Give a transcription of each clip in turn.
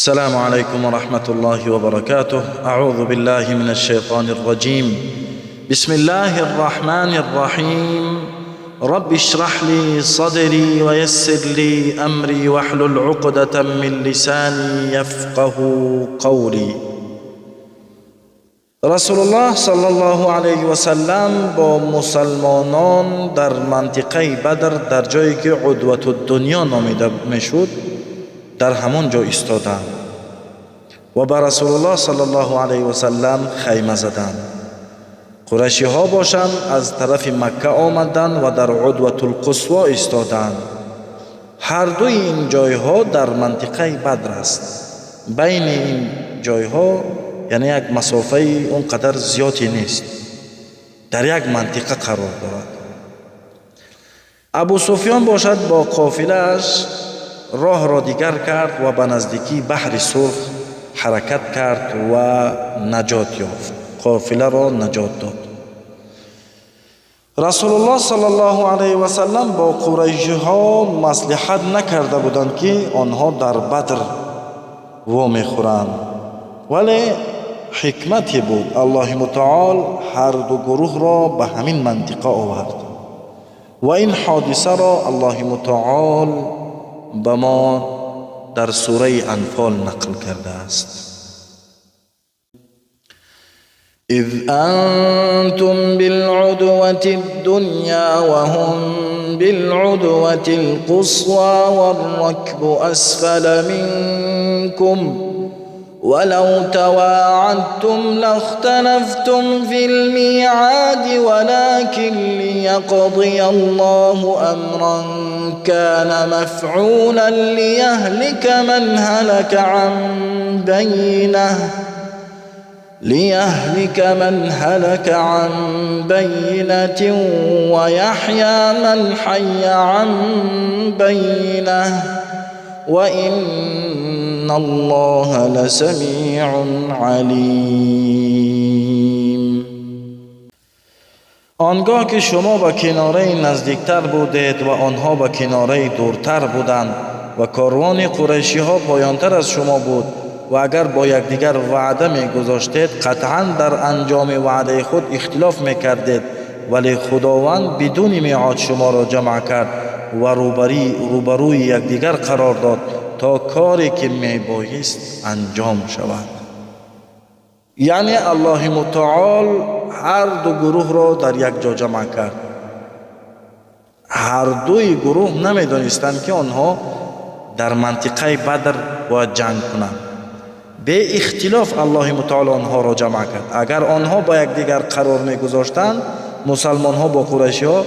السلام عليكم ورحمة الله وبركاته. أعوذ بالله من الشيطان الرجيم. بسم الله الرحمن الرحيم. رب اشرح لي صدري ويسر لي أمري واحلل عقدة من لساني يفقه قولي. رسول الله صلی الله علیه و سلم با مسلمانان در منطقه بدر در جایی که عدوة الدنیا نامیده میشد در همون جا ایستادند و به رسول الله صلی الله علیه و سلم خیمه زدند. قریشی ها باشند از طرف مکه آمدند و در عدوة القصوى ایستادند. هر دوی این جایها در منطقه بدر است. بین این جایها یعنی یک مسافه اونقدر زیادی نیست، در یک منطقه قرار دارد. ابو سفیان باشد با قافله‌اش راه را دیگر کرد و به نزدیکی بحر سرخ حرکت کرد و نجات یافت، قافله را نجات داد. رسول الله صلی الله علیه و سلم با قریشی ها مصلحت نکرده بودند که آنها در بدر وام خورند، ولی حکمتی بود. الله متعال هر دو گروه را به همین منطقه آورد و این حادثه را الله متعال به ما در سوره انفال نقل کرده است. اذ انتم بالعدوة الدنيا وهم بالعدوة القصوى والركب اسفل منكم ولو تواعدتم لاختلفتم في الميعاد ولكن ليقضي الله أمرا كان مفعولا ليهلك من هلك عن بينة ويحيى من حي عن بينة وإن الله لسميع علیم. آنگاه که شما به کناره نزدیکتر بودید و آنها به کناره دورتر بودند و کاروان قریشی ها پایانتر از شما بود و اگر با یکدیگر وعده می گذاشتید قطعا در انجام وعده خود اختلاف می کردید، ولی خداوند بدون میعاد شما را جمع کرد و روبروی یکدیگر قرار داد تا کاری که می بایست انجام شود. یعنی الله متعال هر دو گروه را در یک جا جمع کرد. هر دوی گروه نمی دانستند که آنها در منطقه بدر باید جنگ کنند. به اختلاف الله متعال آنها را جمع کرد. اگر آنها با یکدیگر قرار می گذاشتند مسلمان ها با قریشی ها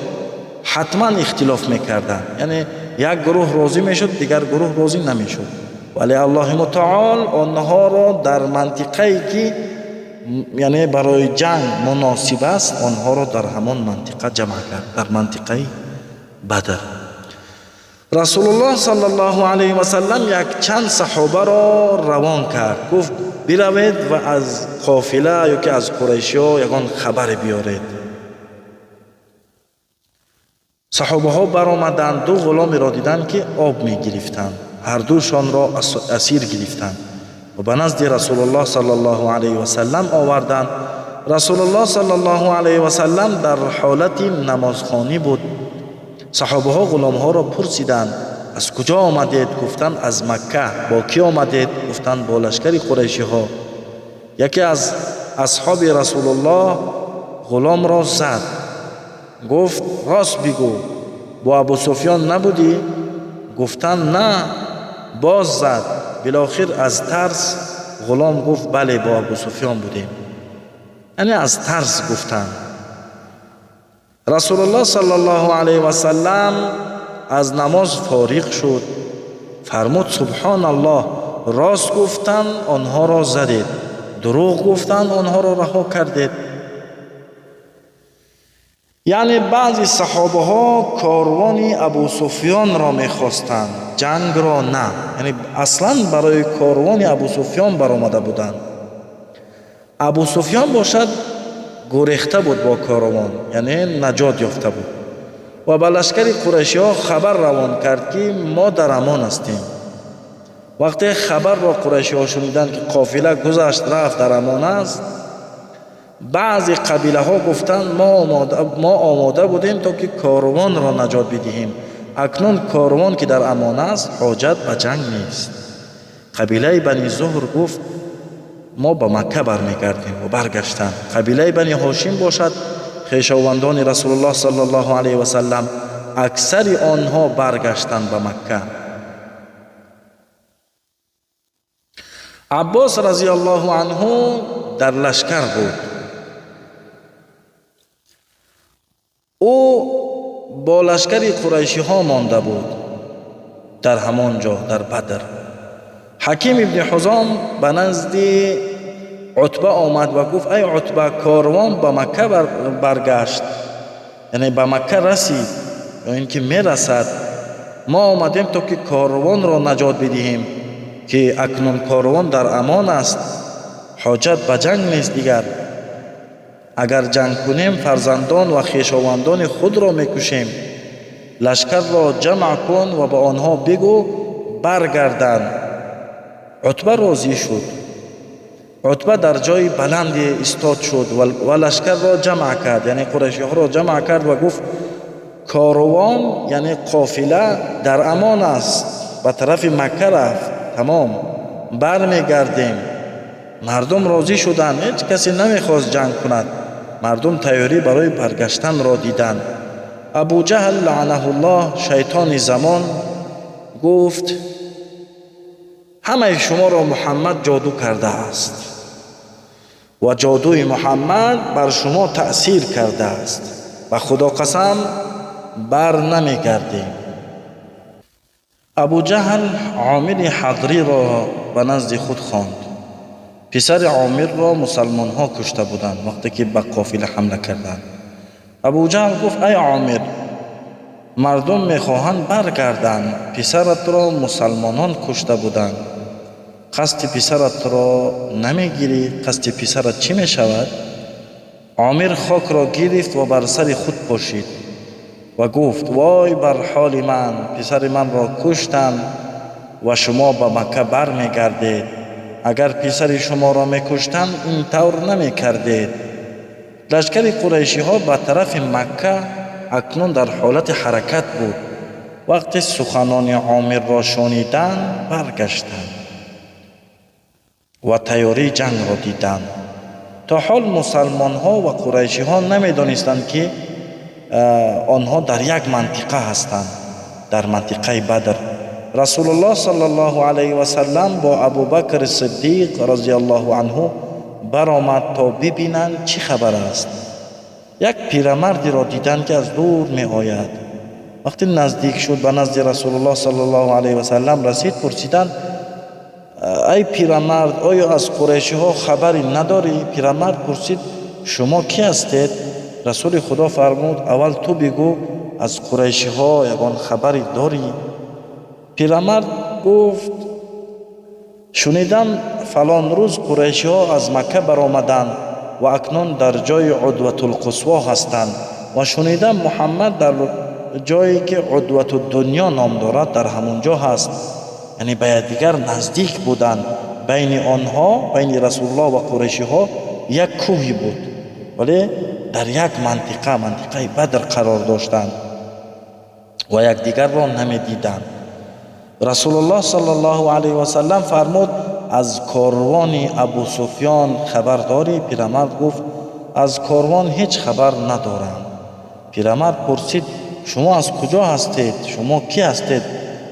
حتما اختلاف میکردند، یعنی یک گروه راضی میشد دیگر گروه راضی نمیشد، ولی الله متعال آنها را در منطقه‌ای که یعنی برای جنگ مناسب است آنها را در همان منطقه جمع کرد، در منطقه بدر. رسول الله صلی الله علیه و سلم یک چند صحابه را روان کرد، گفت بروید و از قافله یا که از قریشی ها یگان خبر بیارید. صحابه ها برآمدند، دو غلامی را دیدند که آب می گرفتند، هر دوشان را اسیر گرفتند و به نزد رسول الله صلی الله علیه و سلم آوردند. رسول الله صلی الله علیه و سلم در حالت نمازخوانی بود. صحابه ها غلام ها را پرسیدند از کجا آمدید؟ گفتند از مکه. با کی آمدید؟ گفتند با لشکر قریشی ها. یکی از اصحاب رسول الله غلام را زد، گفت راست بگو با ابو سفیان نبودی؟ گفتند نه. باز زد. بالاخره از ترس غلام گفت بله با ابو سفیان بودیم، یعنی از ترس گفتند. رسول الله صلی الله علیه و سلم از نماز فارغ شد، فرمود سبحان الله، راست گفتند آنها را زدید، دروغ گفتند آنها را رها کردید. یعنی بعضی صحابه ها کاروان ابو سفیان را میخواستند، جنگ را نه، یعنی اصلا برای کاروان ابو سفیان برآمده بودند. ابو سفیان باشد گریخته بود با کاروان، یعنی نجات یافته بود و به لشکر قریشی ها خبر روان کرد که ما در امان هستیم. وقتی خبر را قریشی ها شنیدند که قافله گذشت رفت در امان است، بعضی قبیله ها گفتند ما آماده بودیم تا که کاروان را نجات بدهیم، اکنون کاروان که در امان است حاجت به جنگ نیست. قبیله بنی زهر گفت ما به مکه برمیگردیم و برگشتند. قبیله بنی هاشم باشد خویشاوندان رسول الله صلی الله علیه و سلم، اکثر آنها برگشتند به مکه. عباس رضی الله عنه در لشکر بود. او با لشکر قریشی ها مانده بود در همان جا در بدر. حکیم ابن حزام به نزد عتبه آمد و گفت ای عتبه، کاروان به مکه برگشت، یعنی به مکه رسید یا اینکه میرسد. ما آمدیم تا که کاروان را نجات بدهیم که اکنون کاروان در امان است، حاجت به جنگ نیست دیگر. اگر جنگ کنیم فرزندان و خویشاوندان خود را میکشیم. لشکر را جمع کن و به آنها بگو برگردند. عتبه راضی شد. عتبه در جای بلندی ایستاد شد و لشکر را جمع کرد، یعنی قریشی ها را جمع کرد و گفت کاروان یعنی قافله در امان است، به طرف مکه رفت، تمام برمیگردیم. مردم راضی شدند، هیچ کسی نمیخواست جنگ کند. مردم تیاری برای برگشتن را دیدند. ابو جهل لعنه الله شیطان زمان گفت همه شما را محمد جادو کرده است و جادوی محمد بر شما تأثیر کرده است و خدا قسم بر نمیگردیم. ابو جهل عامر حضری را به نزد خود خواند. پسر عامر را مسلمان ها کشته بودند وقتی که به قافله حمله کردند. ابو جهل گفت ای عامر، مردم میخواهند برگردند، پسرت را مسلمانان کشته بودند، قصد پسرت را نمیگیری؟ قصد پسرت چی میشود؟ عامر خاک را گرفت و بر سر خود پاشید و گفت وای بر حال من، پسر من را کشتند و شما به مکه برمیگردید. اگر پسر شما را میکشتند این طور نمیکردید. لشکر قریشی ها به طرف مکه اکنون در حالت حرکت بود. وقتی سخنان عامر را شنیدند برگشتند و تیاری جنگ را دیدند. تا حال مسلمان ها و قریشی ها نمیدانستند که آنها در یک منطقه هستند، در منطقه بدر. رسول الله صلی الله علیه و سلم با ابوبکر صدیق رضی الله عنه برآمد تا ببینند چه خبر است. یک پیرمردی را دیدند که از دور می آید. وقتی نزدیک شد به نزد رسول الله صلی الله علیه و سلم رسید، پرسیدند ای پیرمرد، آیا از قریشی ها خبری نداری؟ پیرمرد پرسید شما کی هستید؟ رسول خدا فرمود اول تو بگو از قریشی ها یگان خبری داری؟ پیرمرد گفت شنیدم فلان روز قریشی ها از مکه برآمدند و اکنون در جای عدوة القصوا هستند و شنیدم محمد در جایی که عدوة الدنیا نام دارد در همونجا هست. یعنی به یکدیگر نزدیک بودند. بین آنها، بین رسول الله و قریشی ها یک کوهی بود، ولی در یک منطقه بدر قرار داشتند و یکدیگر را نمیدیدند. رسول الله صلی الله علیه و سلم فرمود از کاروان ابو سفیان خبر داری؟ پیرمرد گفت از کاروان هیچ خبر ندارم. پیرمرد پرسید شما از کجا هستید؟ شما کی هستید؟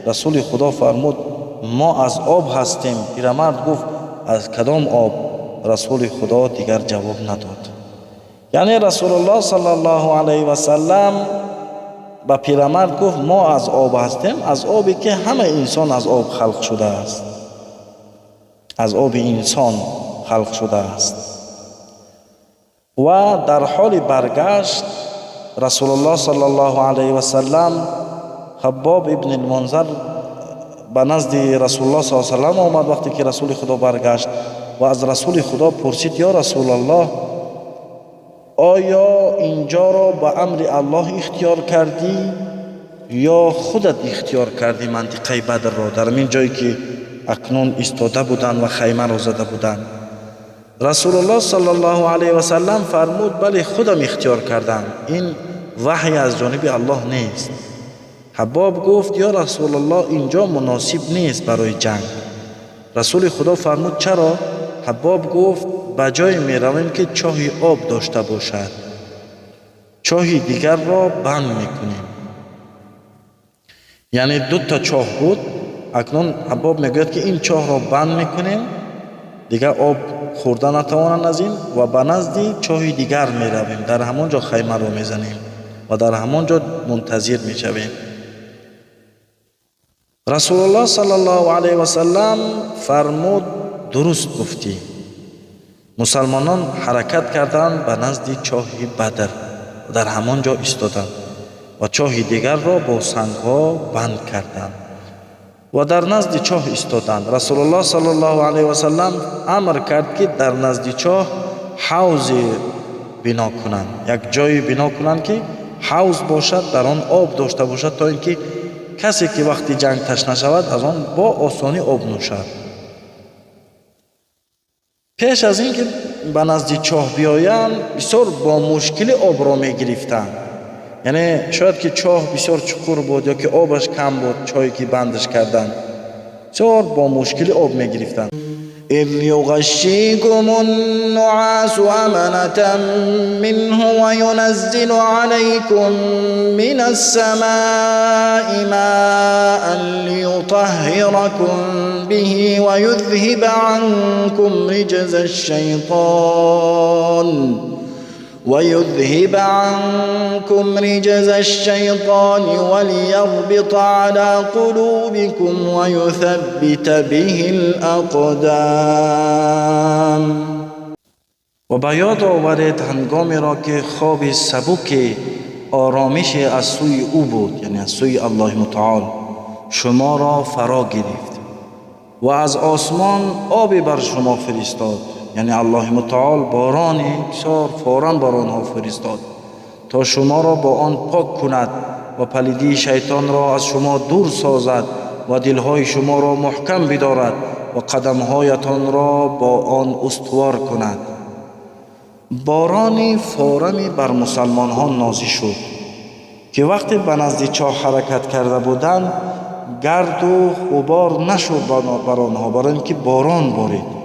رسول خدا فرمود ما از آب هستیم. پیرمرد گفت از کدام آب؟ رسول خدا دیگر جواب نداد. یعنی رسول الله صلی الله علیه و سلم با پیرمرد گفت ما از آب هستیم، از آبی که همه انسان از آب خلق شده است، از آب انسان خلق شده است. و در حال برگشت رسول الله صلی الله علیه و سلم خباب ابن المنذر به نزد رسول الله صلی الله علیه و سلم آمد وقتی که رسول خدا برگشت و از رسول خدا پرسید یا رسول الله، آیا اینجا را به امر الله اختیار کردی یا خودت اختیار کردی منطقه بدر را؟ در این جایی که اکنون ایستاده بودند و خیمه را زده بودند. رسول الله صلی الله علیه و سلم فرمود بله خودم اختیار کردم، این وحی از جانب الله نیست. حباب گفت یا رسول الله اینجا مناسب نیست برای جنگ. رسول خدا فرمود چرا؟ حباب گفت بجای می رویم که چاهی آب داشته باشد، چاهی دیگر را بند میکنیم. یعنی 2 تا چاه بود، اکنون حباب میگوید که این چاه را بند میکنیم، دیگر آب خورده نتوانند از این و به نزد چاه دیگر میرویم، در همانجا خیمه را میزنیم و در همانجا منتظر میشویم. رسول الله صلی الله علیه و سلم فرمود درست گفتی. مسلمانان حرکت کردند به نزد چاه بدر و در همانجا ایستادند و چاه دیگر را با سنگ‌ها بند کردند و در نزد چاه ایستادند. رسول الله صلی الله علیه و سلم امر کرد که در نزد چاه حوض بنا کنند، یک جای بنا کنند که حوض باشد، در آن آب داشته باشد، تا اینکه کسی که وقتی جنگ تشنه شود از آن با آسانی آب نوشد. پیش از این که به نزد چاه بیایند بسیار با مشکل آب را می گرفتند. یعنی شاید که چاه بسیار چقور بود یا که آبش کم بود، چاهی که بندش کردند بسیار با مشکل آب می گرفتند. إذ يغشيكم النعاس أمنة منه وينزل عليكم من السماء ماء ليطهركم به ويذهب عنكم رجز الشيطان وليربط على قلوبكم ويثبت به الأقدام. و به یاد آورید هنگامی را که خواب سبک آرامش از سوی او بود، یعنی از سوی الله متعال، شما را فرا گرفت و از آسمان آبی بر شما فرستاد، یعنی الله متعال بارانی بسیار فوراً بر آنها فرستاد تا شما را با آن پاک کند و پلیدی شیطان را از شما دور سازد و دلهای شما را محکم بدارد و قدمهایتان را با آن استوار کند. بارانی فوراً بر مسلمان ها نازل شد که وقتی به نزد چاه حرکت کرده بودند گرد و غبار نشد بر آنها، برای اینکه باران بارید.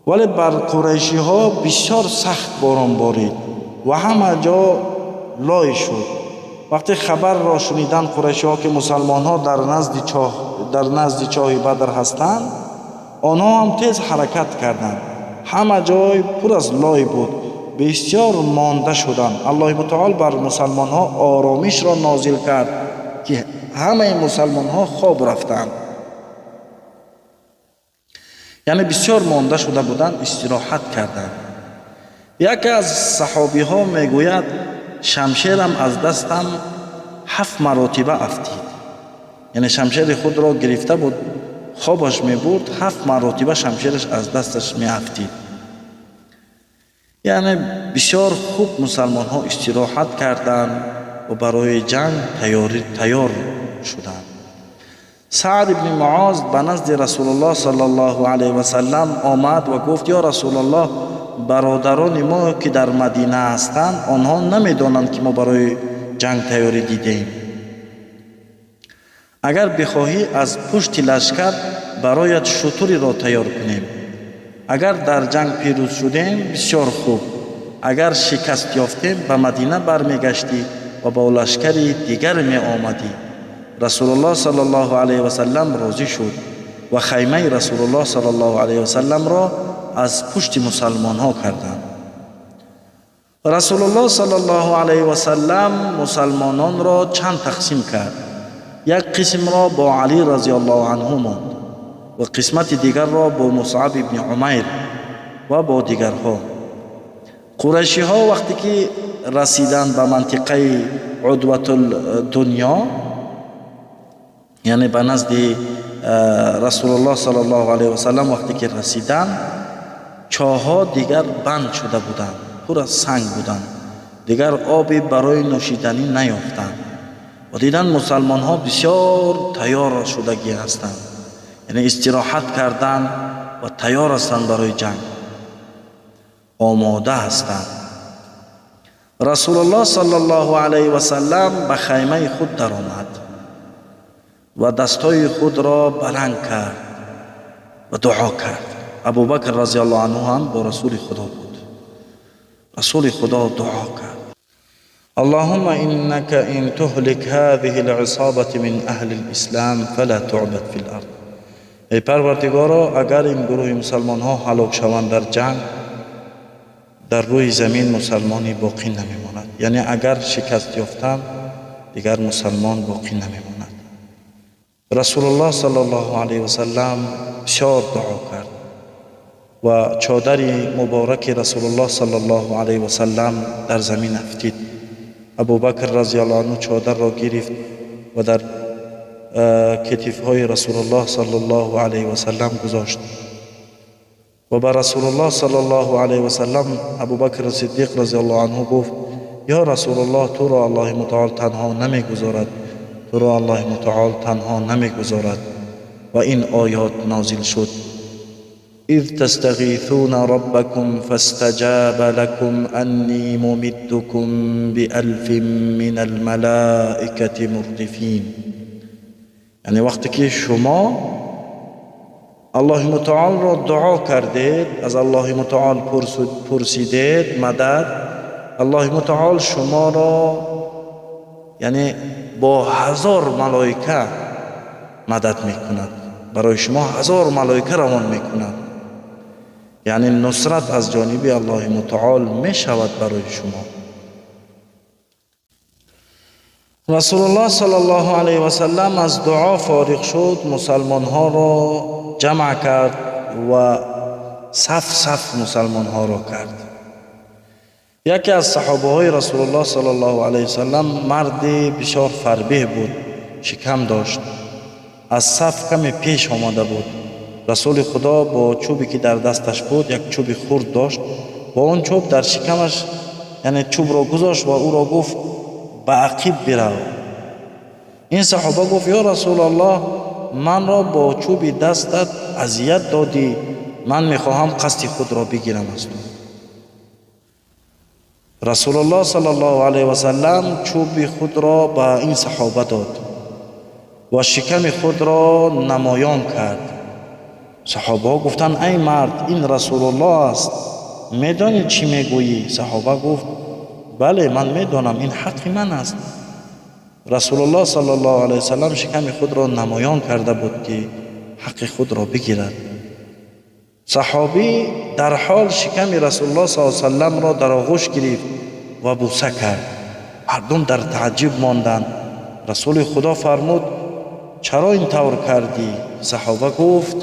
ولی بر قریشی ها بسیار سخت باران بارید و همه جا لای شد. وقتی خبر را شنیدن قریشی ها که مسلمان ها در نزد چاه بدر هستند، آنها هم تیز حرکت کردند. همه جای پر از لای بود، بسیار مانده شدند. الله متعال بر مسلمان ها آرامش را نازل کرد که همه مسلمان ها خواب رفتند، یعنی بسیار مانده شده بودند، استراحت کردند. یکی از صحابی ها میگوید شمشیرم از دستم 7 مرتبه افتید، یعنی شمشیر خود را گرفته بود، خوابش میبرد، 7 مرتبه شمشیرش از دستش میافتید. یعنی بسیار خوب مسلمان ها استراحت کردند و برای جنگ تیار شدند. سعد ابن معاذ به نزد رسول الله صلی الله علیه و سلم آمد و گفت یا رسول الله، برادران ما که در مدینه هستند آنها نمیدانند که ما برای جنگ تیاری دیدیم. اگر بخواهی از پشت لشکر برایت شتری را تیار کنیم. اگر در جنگ پیروز شدیم بسیار خوب، اگر شکست یافتیم به مدینه برمیگشتی و با لشکر دیگر می آمدی. رسول الله صلی الله علیه و سلم راضی شد و خیمه رسول الله صلی الله علیه و سلم را از پشت مسلمان ها کردند. رسول الله صلی الله علیه و سلم مسلمانان را چند تقسیم کرد. یک قسم را با علی رضی الله عنه ماند و قسمت دیگر را با مصعب ابن عمیر و با دیگرها. قریشی ها وقتی که رسیدند به منطقه عدوة الدنیا، یعنی به نزد رسول الله صلی الله علیه و سلم وقتی که رسیدند، چاه‌ها دیگر بند شده بودند، پر از سنگ بودند، دیگر آبی برای نوشیدنی نیافتند و دیدن مسلمان ها بسیار تیار شدگی هستند. یعنی استراحت کردن و تیار هستند برای جنگ، آماده هستند. رسول الله صلی الله علیه و سلم به خیمه خود در آمد و دستای خود را بلند کرد و دعا کرد. ابوبکر رضی الله عنه هم با رسول خدا بود. رسول خدا دعا کرد: اللهم انك ان تهلك هذه العصابه من اهل الاسلام فلا تعبد في الارض. ای پروردگارا، اگر این گروه مسلمان ها هلاک شوند در جنگ، در روی زمین مسلمانی باقی نمیماند. یعنی اگر شکست یافتند دیگر مسلمان باقی نمیماند. رسول الله صلی الله علیه و سلم بسیار دعا کرد و چادر مبارک رسول الله صلی الله علیه و سلم در زمین افتید. ابوبکر رضی الله عنه چادر را گرفت و در کتفهای رسول الله صلی الله علیه و سلم گذاشت و به رسول الله صلی الله علیه و سلم ابوبکر صدیق رضی الله عنه گفت: یا رسول الله، تو را الله متعال تنها نمیگذارد، تو را الله متعال تنها نمیگذارد. و این آیات نازل شد: اذ تستغیثون ربکم فاستجاب لكم انی ممدکم بألف من الملائکة مردفین. یعنی وقتی که شما الله متعال را دعا کردید، از الله متعال پرسیدید مدد، الله متعال شما را یعنی با 1000 ملائکه مدد میکند، برای شما 1000 ملائکه روان میکند. یعنی نصرت از جانب الله متعال میشود برای شما. رسول الله صلی الله علیه و سلم از دعا فارغ شد، مسلمان ها را جمع کرد و صف مسلمان ها را کرد. یکی از صحابه های رسول الله صلی الله علیه و سلم مردی بسیار فربه بود، شکم داشت، از صف کمی پیش آمده بود. رسول خدا با چوبی که در دستش بود، یک چوب خرد داشت، با اون چوب در شکمش یعنی چوب را گذاشت و او را گفت به عقب برو. این صحابه گفت: یا رسول الله، من را با چوب دستت اذیت دادی، من میخواهم قصد خود را بگیرم از تو. رسول الله صلی الله علیه و سلم چوب خود را به این صحابه داد و شکم خود را نمایان کرد. صحابه گفتند: ای مرد، این رسول الله است، میدانی چی میگویی؟ صحابه گفت: بله، من میدانم، این حق من است. رسول الله صلی الله علیه و سلم شکم خود را نمایان کرده بود که حق خود را بگیرد. صحابی در حال شکم رسول الله صلی الله علیه و سلم را در آغوش گرفت و بوسه کرد. مردم در تعجب ماندند. رسول خدا فرمود: چرا این طور کردی؟ صحابه گفت: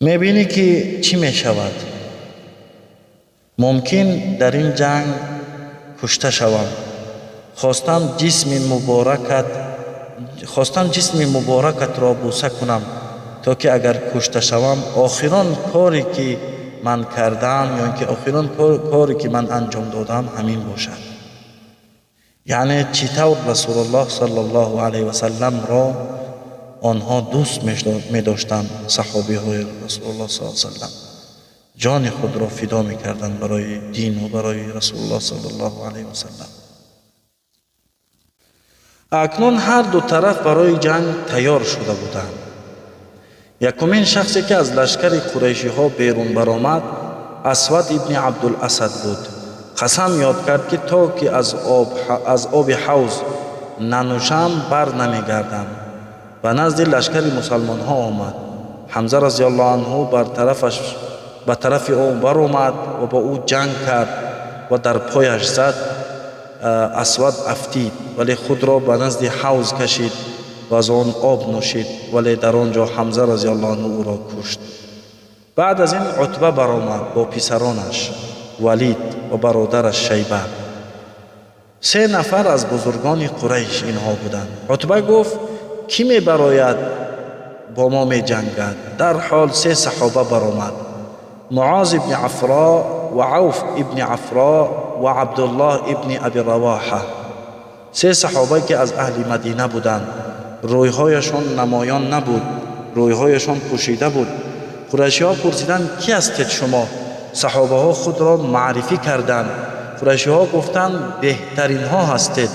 میبینی که چی میشود؟ ممکن در این جنگ کشته شوم. خواستم جسم مبارکت را بوسه کنم تا که اگر کشته شوم آخران کاری که من کردم یا اینکه آخران کاری که من انجام دادم همین باشد. یعنی چطور رسول الله صلی الله علیه و سلم را آنها دوست می داشتند. صحابی های رسول الله صلی الله علیه و سلم جان خود را فدا می کردند برای دین و برای رسول الله صلی الله علیه و سلم. اکنون هر دو طرف برای جنگ تیار شده بودند. یکمین شخصی که از لشکر قریشی ها بیرون برآمد اسود ابن عبدالاسد بود. قسم یاد کرد که تا که از آب حوض ننوشم بر نمیگردم. و نزد لشکر مسلمان ها آمد. حمزه رضی الله عنه به طرف او برآمد و با او جنگ کرد و در پایش زد. اسود افتید ولی خود را به نزد حوض کشید و از آن آب نوشید، ولی در آنجا حمزه رضی الله عنه او را کشت. بعد از این عتبه برآمد با پسرانش ولید و برادرش شیبه. 3 نفر از بزرگان قریش اینها بودند. عتبه گفت: کی می براید با ما می جنگد؟ در حال 3 صحابه برآمد: معاذ ابن عفراء و عوف ابن عفراء و عبدالله ابن ابی رواحه. 3 صحابه که از اهل مدینه بودند رویهایشان نمایان نبود، رویهایشان پوشیده بود. قریشی ها پرسیدند کی هستید شما؟ صحابه ها خود را معرفی کردند. قریشی ها گفتند بهترین ها هستید،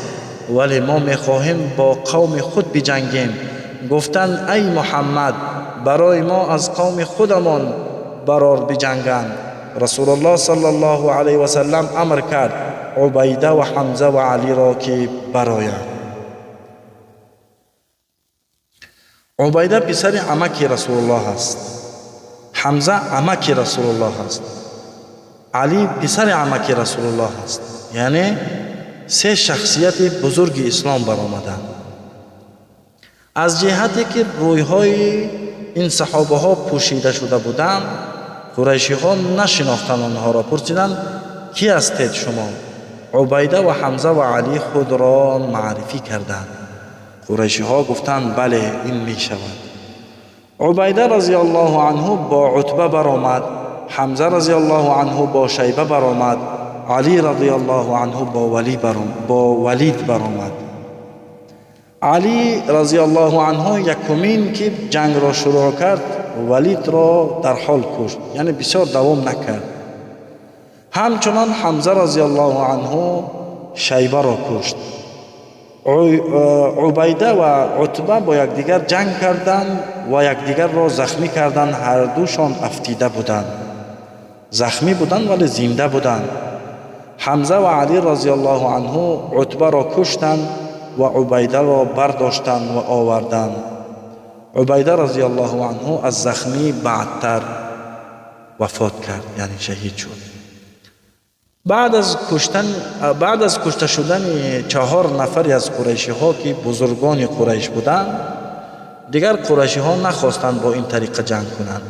ولی ما میخواهیم با قوم خود بجنگیم. گفتند ای محمد برای ما از قوم خودمان برار بجنگند. رسول الله صلی الله علیه و سلم امر کرد عبیده و حمزه و علی را که برآیند. عبیده پسر عمک رسول الله است، حمزه عمک رسول الله است، علی پسر عمک رسول الله است. یعنی سه شخصیت بزرگ اسلام برآمدند. از جهتی که رویهای این صحابه ها پوشیده شده بودند، قریشی ها نشناختند آنها را. پرسیدند کی هستید شما؟ عبیده و حمزه و علی خود را معرفی کردند. قریشی ها گفتند بله این می شود. عبیده رضی الله عنه با عتبه برآمد، حمزه رضی الله عنه با شیبه برآمد، علی رضی الله عنه با ولید برآمد. علی رضی الله عنه یکمین که جنگ را شروع کرد، ولید را در حال کشت، یعنی بسیار دوام نکرد. همچنان حمزه رضی الله عنه شیبه را کشت. عبیده و عتبه با یکدیگر جنگ کردند و یکدیگر را زخمی کردند. هر دوشان افتیده بودند، زخمی بودند ولی زنده بودند. حمزه و علی رضی الله عنه عتبه را کشتند و عبیده را برداشتند و آوردند. عبیده رضی الله عنه از زخمی بعدتر وفات کرد، یعنی شهید شد. بعد از کشته شدن 4 نفری از قریشی ها که بزرگان قریش بودند، دیگر قریشی ها نخواستند با این طریقه جنگ کنند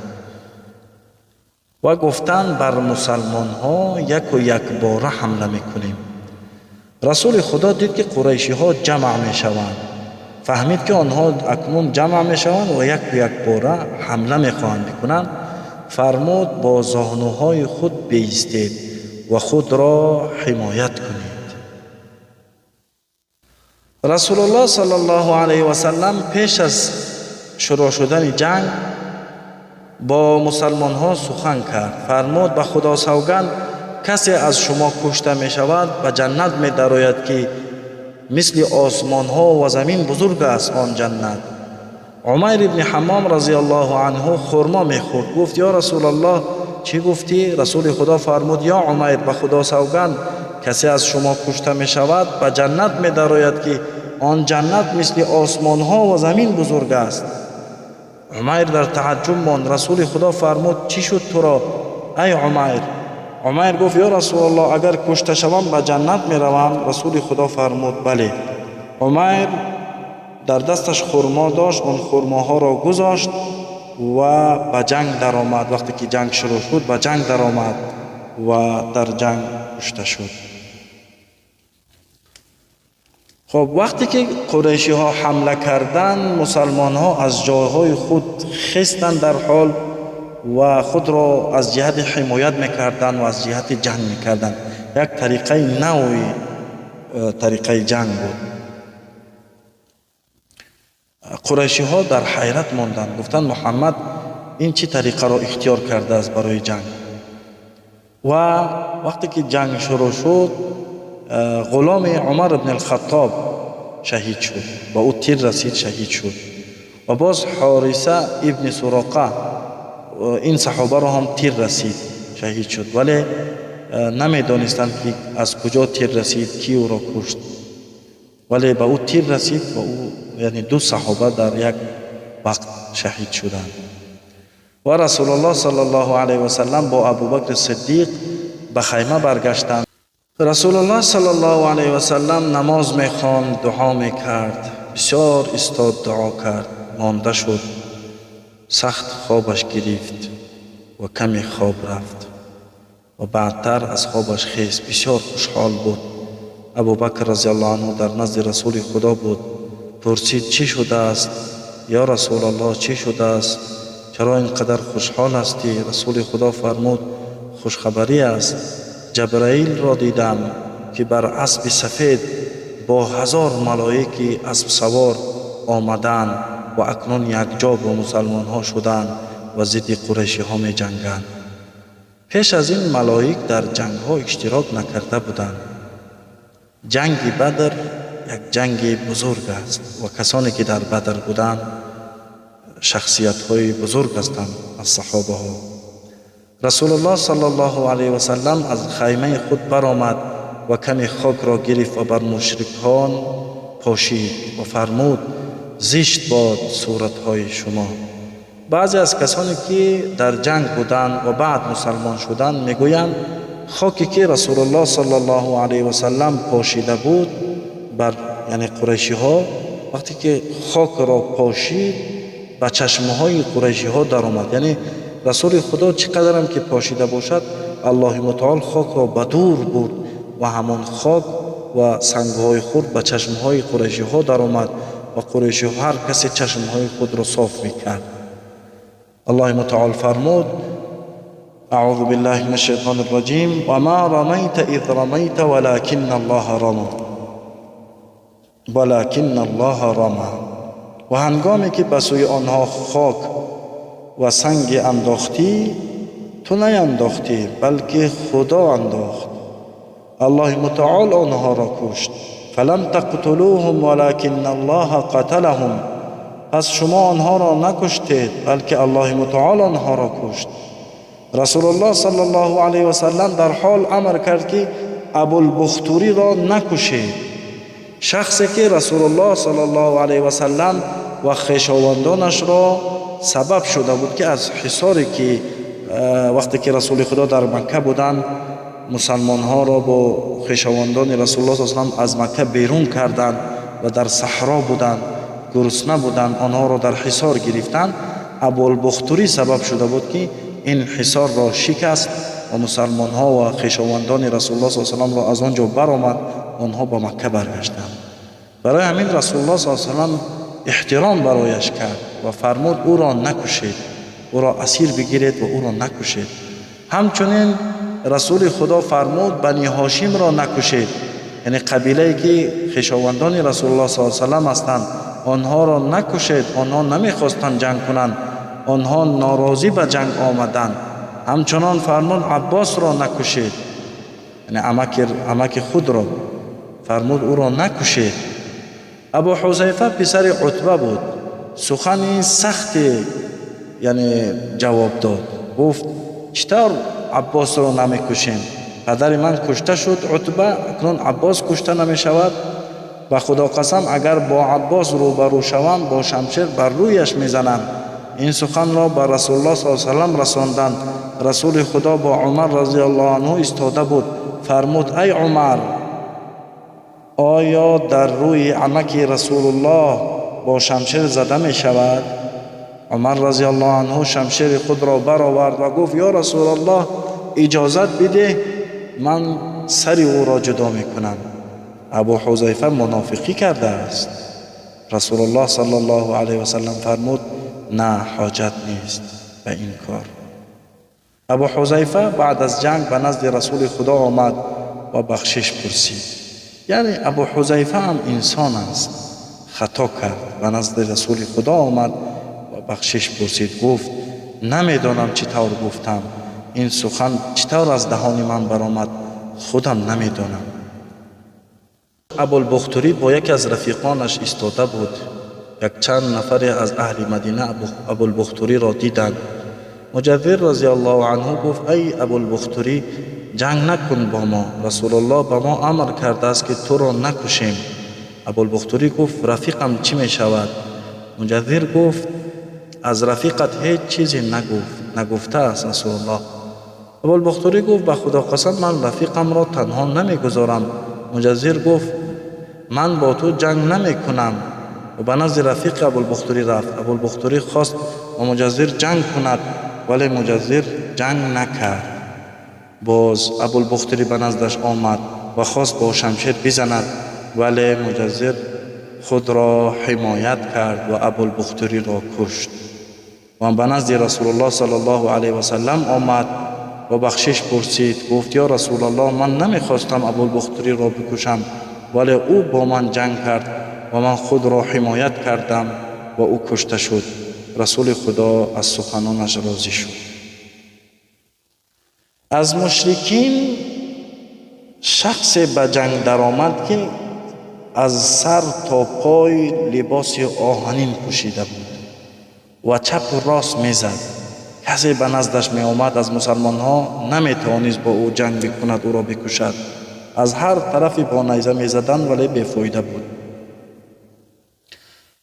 و گفتند بر مسلمان ها یک و یک باره حمله میکنیم. رسول خدا دید که قریشی ها جمع می شوند، فهمید که آنها اکنون جمع می شوند و یک و یک باره حمله می خواهند بکنند. فرمود با زانوهای خود بایستید و خود را حمایت کنید. رسول الله صلی الله علیه و سلم پیش از شروع شدن جنگ با مسلمان ها سخن کرد. فرمود به خدا سوگند کسی از شما کشته می شود به جنت می درآید که مثل آسمان ها و زمین بزرگ است آن جنت. عمیر ابن حمام رضی الله عنه خرما می خورد. گفت یا رسول الله چی گفتی؟ رسول خدا فرمود یا عمیر به خدا سوگند کسی از شما کشته می شود به جنت می درآید که آن جنت مثل آسمان ها و زمین بزرگ است. عمیر در تعجب ماند. رسول خدا فرمود چی شد تو را ای عمیر؟ عمیر گفت یا رسول الله اگر کشته شوم به جنت می روم؟ رسول خدا فرمود بله. عمیر در دستش خرما داشت، آن خرماها را گذاشت و به جنگ در آمد. وقتی که جنگ شروع شد به جنگ در آمد و در جنگ کشته شد. خب وقتی که قریشی ها حمله کردند، مسلمان ها از جایهای خود خستند در حال و خود را از جهت حمایت میکردند و از جهت جنگ میکردند. یک طریقه نوعی طریقه جنگ بود. قریشی ها در حیرت ماندند، گفتند محمد این چه طریقه را اختیار کرده است برای جنگ؟ و وقتی که جنگ شروع شد، غلام عمر بن الخطاب شهید شد، با او تیر رسید شهید شد. و باز حارثه ابن سراقه این صحابه را هم تیر رسید شهید شد، ولی نمیدانستند که از کجا تیر رسید، کی او را کشت. ولی به او تیر رسید و او یعنی 2 صحابه در یک وقت شهید شدند. و رسول الله صلی الله علیه و سلم با ابوبکر صدیق به خیمه برگشتند. رسول الله صلی الله علیه و سلم نماز می‌خواند، دعا می‌کرد، بسیار استاد دعا کرد، مانده شد، سخت خوابش گرفت و کمی خواب رفت و بعدتر از خوابش خیست. بسیار خوشحال بود. ابوبکر رضی الله عنه در نزد رسول خدا بود. پرسید چی شده است یا رسول الله؟ چی شده است؟ چرا اینقدر خوشحال هستی؟ رسول خدا فرمود خوشخبری است، جبرائیل را دیدم که بر اسب سفید با 1000 ملائکه اسب سوار آمدند و اکنون یکجا با مسلمان ها شدند و ضد قریشی ها می جنگند. پیش از این ملائک در جنگ ها اشتراک نکرده بودند. جنگ بدر یک جنگ بزرگ است و کسانی که در بدر بودند شخصیت های بزرگ هستند از صحابه ها. رسول الله صلی الله علیه و سلم از خیمه خود برآمد و کمی خاک را گرفت و بر مشرکان پاشید و فرمود زشت باد صورتهای شما. بعضی از کسانی که در جنگ بودند و بعد مسلمان شدند میگویند خاکی که رسول الله صلی الله علیه و سلم پاشیده بود بر یعنی قریشی ها، وقتی که خاک را پاشید به چشمه های قریشی ها در آمد. یعنی رسول خدا چقدر هم که پاشیده باشد الله متعال خاک را به دور برد و همان خاک و سنگهای خود به چشمه های قریشی ها در آمد و قریشی ها هر کسی چشمه های خود را صاف میکرد. الله متعال فرمود اعوذ بالله من الشیطان الرجیم و ما رمیت اذ رمیت ولكن الله رمی ولكن الله رمی. و هنگامی که به سوی آنها خاک و سنگ انداختی تو نینداختی بلکه خدا انداخت. الله متعال آنها را کشت. فلم تقتلوهم ولكن الله قتلهم. پس شما آنها را نکشتید بلکه الله متعال آنها را کشت. رسول الله صلی الله علیه و سلم در حال امر کرد که ابوالبختوری را نکشید. شخصی که رسول الله صلی الله علیه و سلم و خویشاوندانش را سبب شده بود که از حصاری که وقتی که رسول خدا در مکه بودند مسلمان ها را با خویشاوندان رسول الله صلی الله علیه و سلم از مکه بیرون کردند و در صحرا بودند، گرسنه بودند، آنها را در حصار گرفتند. ابوالبختوری سبب شده بود که این حصار را شکست و مسلمان ها و خویشاوندان رسول الله صلی الله علیه و سلم را از آنجا برآمد، آنها به مکه برگشتند. برای همین رسول الله صلی الله علیه و سلم احترام برایش کرد و فرمود او را نکشید، او را اسیر بگیرید و او را نکشید. همچنین رسول خدا فرمود بنی هاشم را نکشید، یعنی قبیله‌ای که خویشاوندان رسول الله صلی الله علیه و سلم هستند آنها را نکشید. آنها نمیخواستند جنگ کنند، آنها ناراضی به جنگ آمدند. همچنان فرمود عباس را نکشید، یعنی عمک خود را فرمود او را نکشید. ابو حذیفه پسر عتبه بود، سخن سختی یعنی جواب داد. گفت چطور عباس را نمیکشیم؟ پدر من کشته شد عتبه، اکنون عباس کشته نمی شود. و خدا قسم اگر با عباس روبرو شوم با شمشیر بر رویش میزنم. این سخن را به رسول الله صلی الله علیه و سلم رساندند. رسول خدا با عمر رضی الله عنه ایستاده بود. فرمود ای عمر، آیا در روی عمک رسول الله با شمشیر زده می شود؟ عمر رضی الله عنه شمشیر خود را برآورد و گفت یا رسول الله اجازت بده من سر او را جدا می کنم. ابو حذیفه منافقی کرده است. رسول الله صلی الله علیه و سلم فرمود نه حاجت نیست به این کار. ابو حذیفه بعد از جنگ به نزد رسول خدا آمد و بخشش پرسید. یعنی ابو حذیفه هم انسان است، خطا کرد. به نزد رسول خدا آمد و بخشش پرسید. گفت نمیدانم چطور گفتم، این سخن چطور از دهان من برآمد خودم نمیدانم. ابوالبختوری با یکی از رفیقانش ایستاده بود. یک چند نفر از اهل مدینه ابوالبختوری را دیدند. مجذر رضی الله عنه گفت ای ابوالبختوری جنگ نکن با ما، رسول الله به ما امر کرده است که تو را نکشیم. ابوالبختوری گفت رفیقم چی می شود؟ مجذر گفت از رفیقت هیچ چیزی نگفته است رسول الله. ابوالبختوری گفت به خدا قسم من رفیقم را تنها نمیگذارم. مجذر گفت من با تو جنگ نمی کنم و به نزد رفیق ابوالبختوری رفت. ابوالبختوری خواست با مجذر جنگ کند ولی مجذر جنگ نکرد. باز ابوالبختوری به نزدش آمد و خواست با شمشیر بزند ولی مجذر خود را حمایت کرد و ابوالبختوری را کشت. و به نزد رسول الله صلی الله علیه و سلم آمد و بخشش پرسید. گفت یا رسول الله من نمیخواستم ابوالبختوری را بکشم ولی او با من جنگ کرد و من خود را حمایت کردم و او کشته شد. رسول خدا از سخنانش راضی شد. از مشرکین شخص به جنگ درآمد که از سر تا پای لباس آهنین پوشیده بود و چپ و راست میزد. کسی به نزدش می آمد از مسلمان ها نمی توانست با او جنگ بکند، او را بکشد. از هر طرفی با نیزه می زدند ولی بیفایده بود.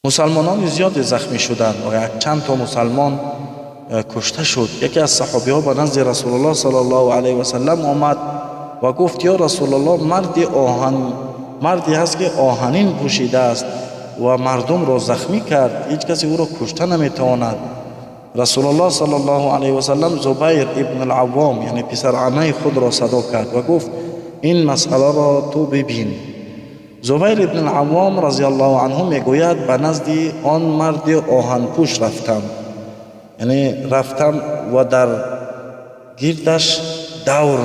مسلمانان زیاد زخمی شدند و چند تا مسلمان کشته شد. یکی از صحابی ها به نزد رسول الله صلی الله علیه و سلم آمد و گفت یا رسول الله، مردی هست که آهنین پوشیده است و مردم را زخمی کرد، هیچ کسی او را کشته نمیتواند. رسول الله صلی الله علیه و سلم زبیر ابن العوام یعنی پسر عمه خود را صدا کرد و گفت این مسئله را تو ببین. زبیر ابن العوام رضی الله عنه میگوید به نزد آن مرد آهن پوش رفتم، یعنی رفتم و در گردش دور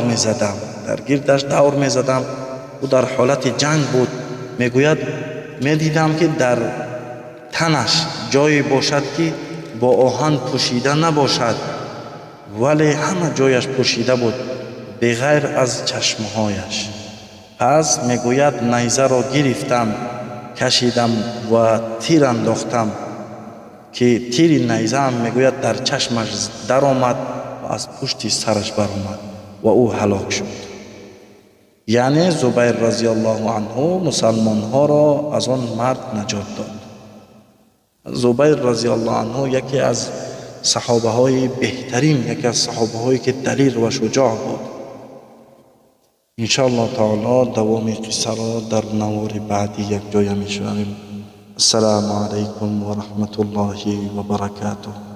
میزدم. او در حالت جنگ بود. میگوید میدیدم که در تنش جایی باشد که با آهن پوشیده نباشد، ولی همه جایش پوشیده بود بغیر از چشمهایش. پس میگوید نیزه را گرفتم، کشیدم و تیر انداختم که تیر نیزه هم میگوید در چشمش در آمد و از پشت سرش بر آمد و او هلاک شد. یعنی زبیر رضی الله عنه مسلمان ها را از آن مرد نجات داد. زبیر رضی الله عنه یکی از صحابه های بهترین، یکی از صحابه هایی که دلیر و شجاع بود. انشاءالله تعالی دوام قصه را در نوار بعدی یک جای میشنویم. السلام علیکم و رحمت الله و برکاته.